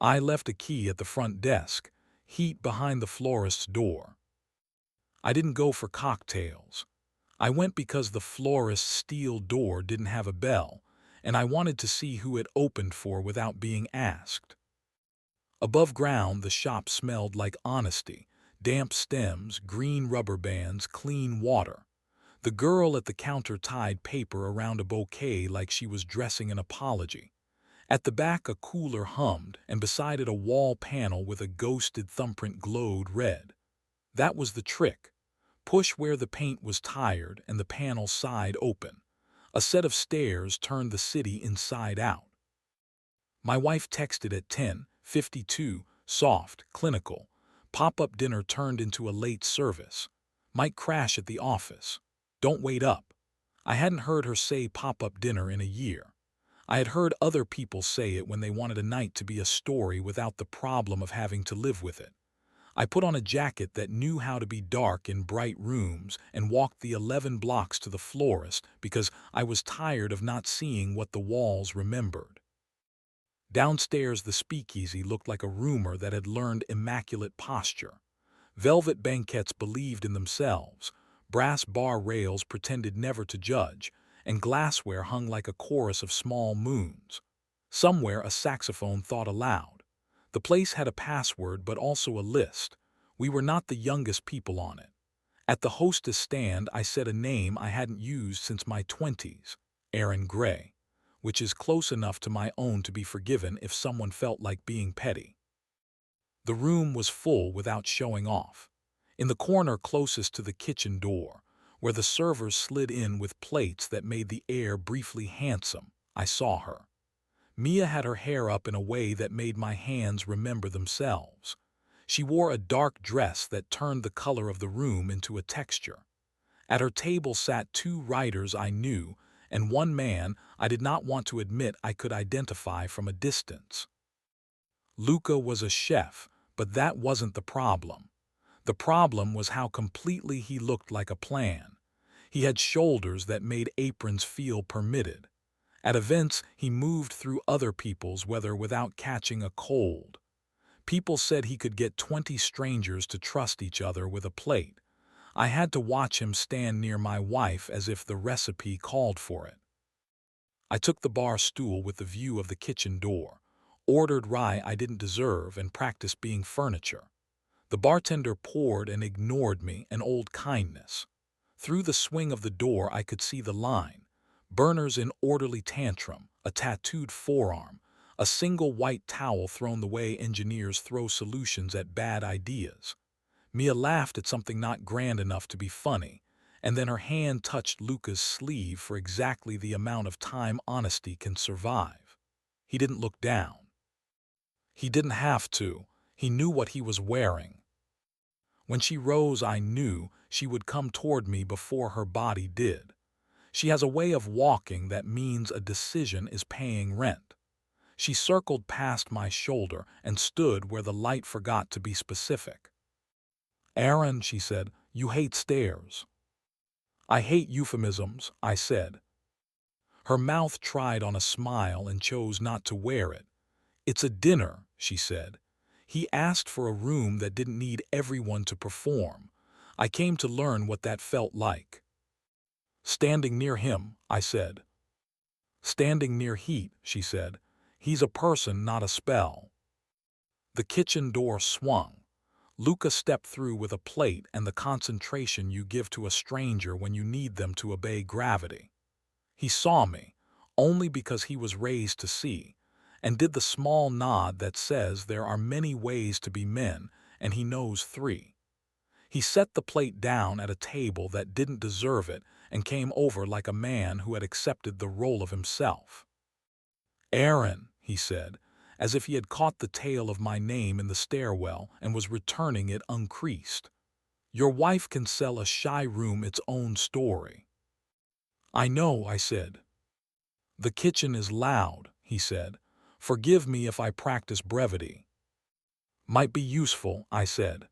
I left a key at the front desk, heat behind the florist's door. I didn't go for cocktails. I went because the florist's steel door didn't have a bell, and I wanted to see who it opened for without being asked. Above ground, the shop smelled like honesty: damp stems, green rubber bands, clean water. The girl at the counter tied paper around a bouquet like she was dressing an apology. At the back, a cooler hummed, and beside it a wall panel with a ghosted thumbprint glowed red. That was the trick. Push where the paint was tired and the panel side open. A set of stairs turned the city inside out. My wife texted at 10:52, soft, clinical. Pop-up dinner turned into a late service. Might crash at the office. Don't wait up. I hadn't heard her say pop-up dinner in a year. I had heard other people say it when they wanted a night to be a story without the problem of having to live with it. I put on a jacket that knew how to be dark in bright rooms and walked the 11 blocks to the florist because I was tired of not seeing what the walls remembered. Downstairs, the speakeasy looked like a roomer that had learned immaculate posture. Velvet banquettes believed in themselves, brass bar rails pretended never to judge, and glassware hung like a chorus of small moons. Somewhere a saxophone thought aloud. The place had a password but also a list. We were not the youngest people on it. At the hostess stand, I said a name I hadn't used since my 20s, Aaron Gray, which is close enough to my own to be forgiven if someone felt like being petty. The room was full without showing off. In the corner closest to the kitchen door, where the servers slid in with plates that made the air briefly handsome, I saw her. Mia had her hair up in a way that made my hands remember themselves. She wore a dark dress that turned the color of the room into a texture. At her table sat two writers I knew, and one man I did not want to admit I could identify from a distance. Luca was a chef, but that wasn't the problem. The problem was how completely he looked like a plan. He had shoulders that made aprons feel permitted. At events, he moved through other people's weather without catching a cold. People said he could get 20 strangers to trust each other with a plate. I had to watch him stand near my wife as if the recipe called for it. I took the bar stool with the view of the kitchen door, ordered rye I didn't deserve, and practiced being furniture. The bartender poured and ignored me, an old kindness. Through the swing of the door I could see the line: burners in orderly tantrum, a tattooed forearm, a single white towel thrown the way engineers throw solutions at bad ideas. Mia laughed at something not grand enough to be funny, and then her hand touched Luca's sleeve for exactly the amount of time honesty can survive. He didn't look down. He didn't have to. He knew what he was wearing. When she rose, I knew she would come toward me before her body did. She has a way of walking that means a decision is paying rent. She circled past my shoulder and stood where the light forgot to be specific. "Aaron," she said, "you hate stairs." "I hate euphemisms," I said. Her mouth tried on a smile and chose not to wear it. "It's a dinner," she said. "He asked for a room that didn't need everyone to perform. I came to learn what that felt like." "Standing near him," I said. "Standing near heat," she said. "He's a person, not a spell." The kitchen door swung. Luca stepped through with a plate and the concentration you give to a stranger when you need them to obey gravity. He saw me, only because he was raised to see, and did the small nod that says there are many ways to be men, and he knows 3. He set the plate down at a table that didn't deserve it and came over like a man who had accepted the role of himself. "Aaron," he said, as if he had caught the tail of my name in the stairwell and was returning it uncreased. "Your wife can sell a shy room its own story." "I know," I said. "The kitchen is loud," he said. "Forgive me if I practice brevity." "Might be useful," I said.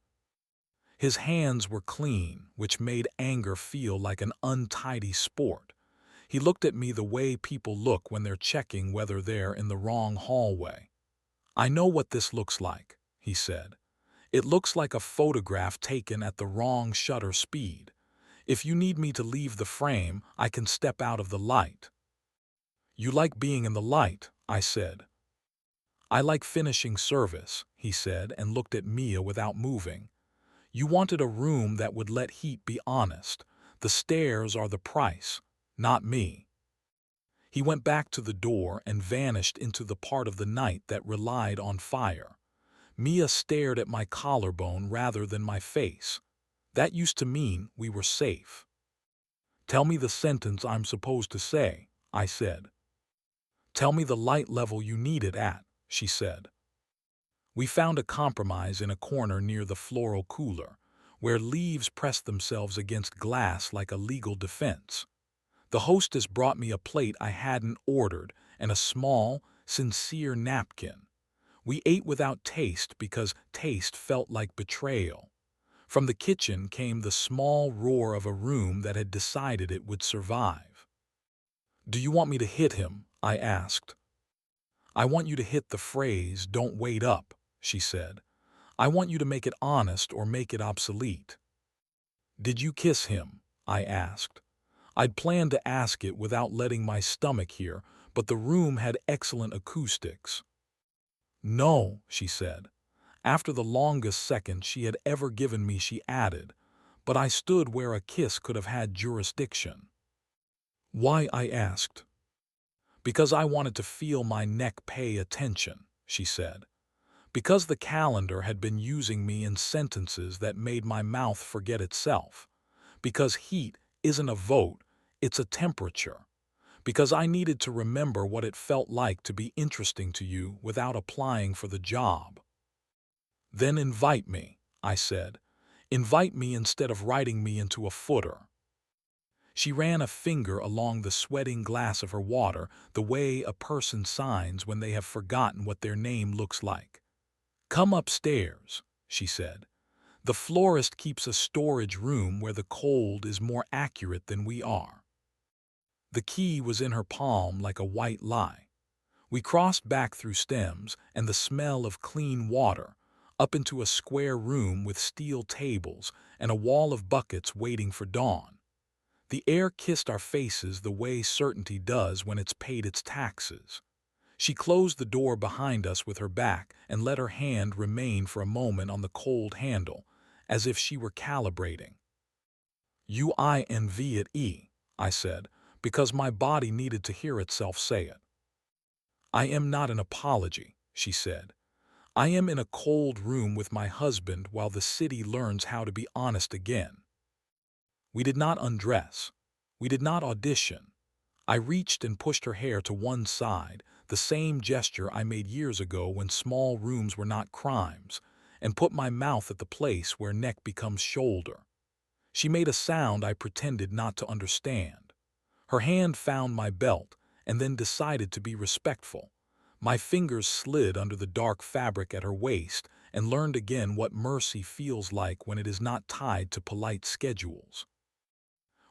His hands were clean, which made anger feel like an untidy sport. He looked at me the way people look when they're checking whether they're in the wrong hallway. "I know what this looks like," he said. "It looks like a photograph taken at the wrong shutter speed. If you need me to leave the frame, I can step out of the light." "You like being in the light," I said. "I like finishing service," he said, and looked at Mia without moving. "You wanted a room that would let heat be honest. The stairs are the price, not me." He went back to the door and vanished into the part of the night that relied on fire. Mia stared at my collarbone rather than my face. That used to mean we were safe. "Tell me the sentence I'm supposed to say," I said. "Tell me the light level you need it at," she said. We found a compromise in a corner near the floral cooler, where leaves pressed themselves against glass like a legal defense. The hostess brought me a plate I hadn't ordered and a small, sincere napkin. We ate without taste because taste felt like betrayal. From the kitchen came the small roar of a room that had decided it would survive. "Do you want me to hit him?" I asked. "I want you to hit the phrase, 'Don't wait up,'" she said. "I want you to make it honest or make it obsolete." "Did you kiss him?" I asked. I'd planned to ask it without letting my stomach hear, but the room had excellent acoustics. "No," she said. After the longest second she had ever given me, she added, "But I stood where a kiss could have had jurisdiction." "Why?" I asked. "Because I wanted to feel my neck pay attention," she said. "Because the calendar had been using me in sentences that made my mouth forget itself. Because heat isn't a vote, it's a temperature. Because I needed to remember what it felt like to be interesting to you without applying for the job." "Then invite me," I said. "Invite me instead of writing me into a footer." She ran a finger along the sweating glass of her water, the way a person signs when they have forgotten what their name looks like. "Come upstairs," she said. "The florist keeps a storage room where the cold is more accurate than we are." The key was in her palm like a white lie. We crossed back through stems and the smell of clean water, up into a square room with steel tables and a wall of buckets waiting for dawn. The air kissed our faces the way certainty does when it's paid its taxes. She closed the door behind us with her back and let her hand remain for a moment on the cold handle, as if she were calibrating. "U-I-N-V-it-E," I said, because my body needed to hear itself say it. "I am not an apology," she said. "I am in a cold room with my husband while the city learns how to be honest again." We did not undress. We did not audition. I reached and pushed her hair to one side, the same gesture I made years ago when small rooms were not crimes, and put my mouth at the place where neck becomes shoulder. She made a sound I pretended not to understand. Her hand found my belt and then decided to be respectful. My fingers slid under the dark fabric at her waist and learned again what mercy feels like when it is not tied to polite schedules.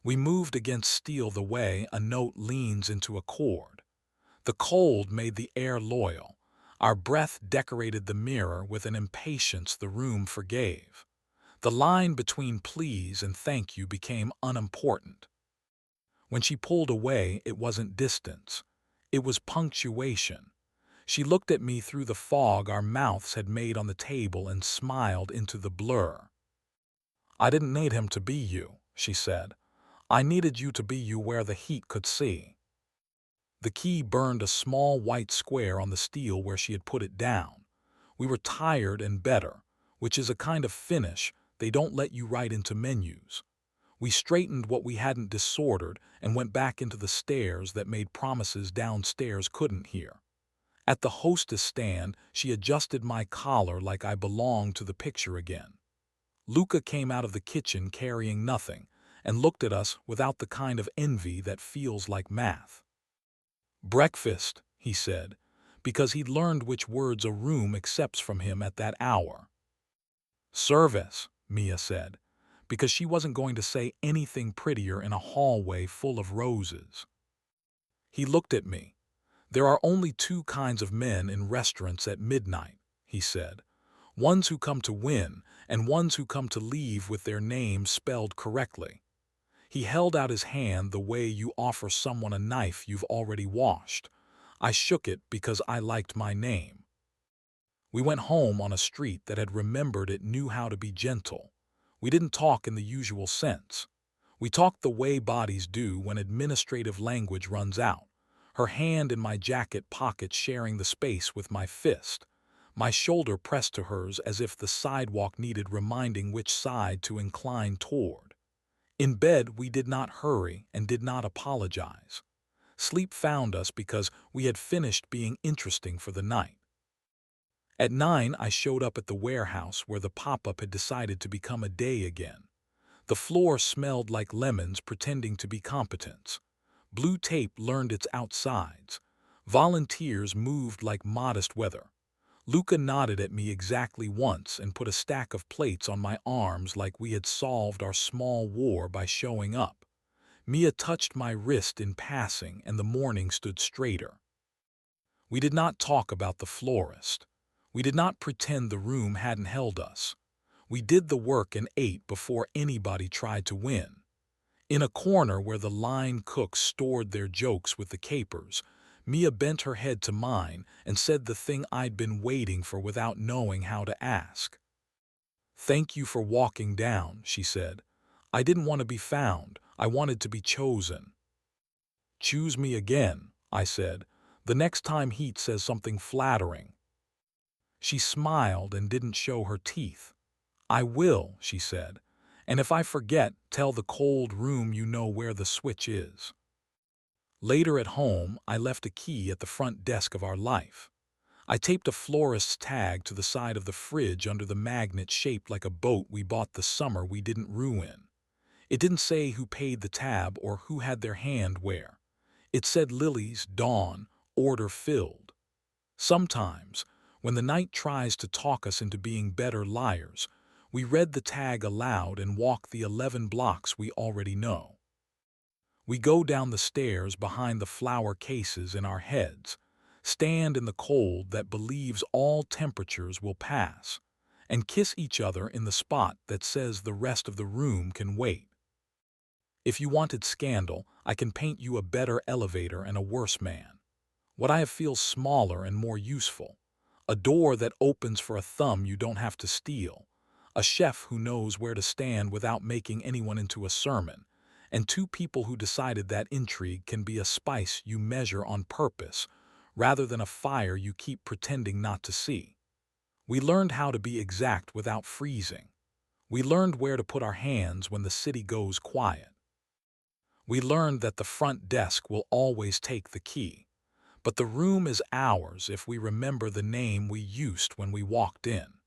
We moved against steel the way a note leans into a chord. The cold made the air loyal. Our breath decorated the mirror with an impatience the room forgave. The line between please and thank you became unimportant. When she pulled away, it wasn't distance. It was punctuation. She looked at me through the fog our mouths had made on the table and smiled into the blur. "I didn't need him to be you," she said. "I needed you to be you where the heat could see." The key burned a small white square on the steel where she had put it down. We were tired and better, which is a kind of finish they don't let you write into menus. We straightened what we hadn't disordered and went back into the stairs that made promises downstairs couldn't hear. At the hostess stand, she adjusted my collar like I belonged to the picture again. Luca came out of the kitchen carrying nothing and looked at us without the kind of envy that feels like math. "Breakfast," he said, because he'd learned which words a room accepts from him at that hour. "Service," Mia said, because she wasn't going to say anything prettier in a hallway full of roses. He looked at me. There are only two kinds of men in restaurants at midnight, he said. Ones who come to win and ones who come to leave with their name spelled correctly. He held out his hand the way you offer someone a knife you've already washed. I shook it because I liked my name. We went home on a street that had remembered it knew how to be gentle. We didn't talk in the usual sense. We talked the way bodies do when administrative language runs out. Her hand in my jacket pocket sharing the space with my fist. My shoulder pressed to hers as if the sidewalk needed reminding which side to incline toward. In bed, we did not hurry and did not apologize. Sleep found us because we had finished being interesting for the night. At 9, I showed up at the warehouse where the pop-up had decided to become a day again. The floor smelled like lemons pretending to be competence. Blue tape learned its outsides. Volunteers moved like modest weather. Luca nodded at me exactly once and put a stack of plates on my arms like we had solved our small war by showing up. Mia touched my wrist in passing and the morning stood straighter. We did not talk about the florist. We did not pretend the room hadn't held us. We did the work and ate before anybody tried to win. In a corner where the line cooks stored their jokes with the capers, Mia bent her head to mine and said the thing I'd been waiting for without knowing how to ask. "Thank you for walking down," she said. "I didn't want to be found. I wanted to be chosen." "Choose me again," I said, "the next time Heat says something flattering." She smiled and didn't show her teeth. "I will," she said, "and if I forget, tell the cold room you know where the switch is." Later at home, I left a key at the front desk of our life. I taped a florist's tag to the side of the fridge under the magnet shaped like a boat we bought the summer we didn't ruin. It didn't say who paid the tab or who had their hand where. It said Lily's, Dawn, order filled. Sometimes, when the night tries to talk us into being better liars, we read the tag aloud and walk the 11 blocks we already know. We go down the stairs behind the flower cases in our heads, stand in the cold that believes all temperatures will pass, and kiss each other in the spot that says the rest of the room can wait. If you wanted scandal, I can paint you a better elevator and a worse man. What I have feels smaller and more useful. A door that opens for a thumb you don't have to steal. A chef who knows where to stand without making anyone into a sermon. And two people who decided that intrigue can be a spice you measure on purpose, rather than a fire you keep pretending not to see. We learned how to be exact without freezing. We learned where to put our hands when the city goes quiet. We learned that the front desk will always take the key, but the room is ours if we remember the name we used when we walked in.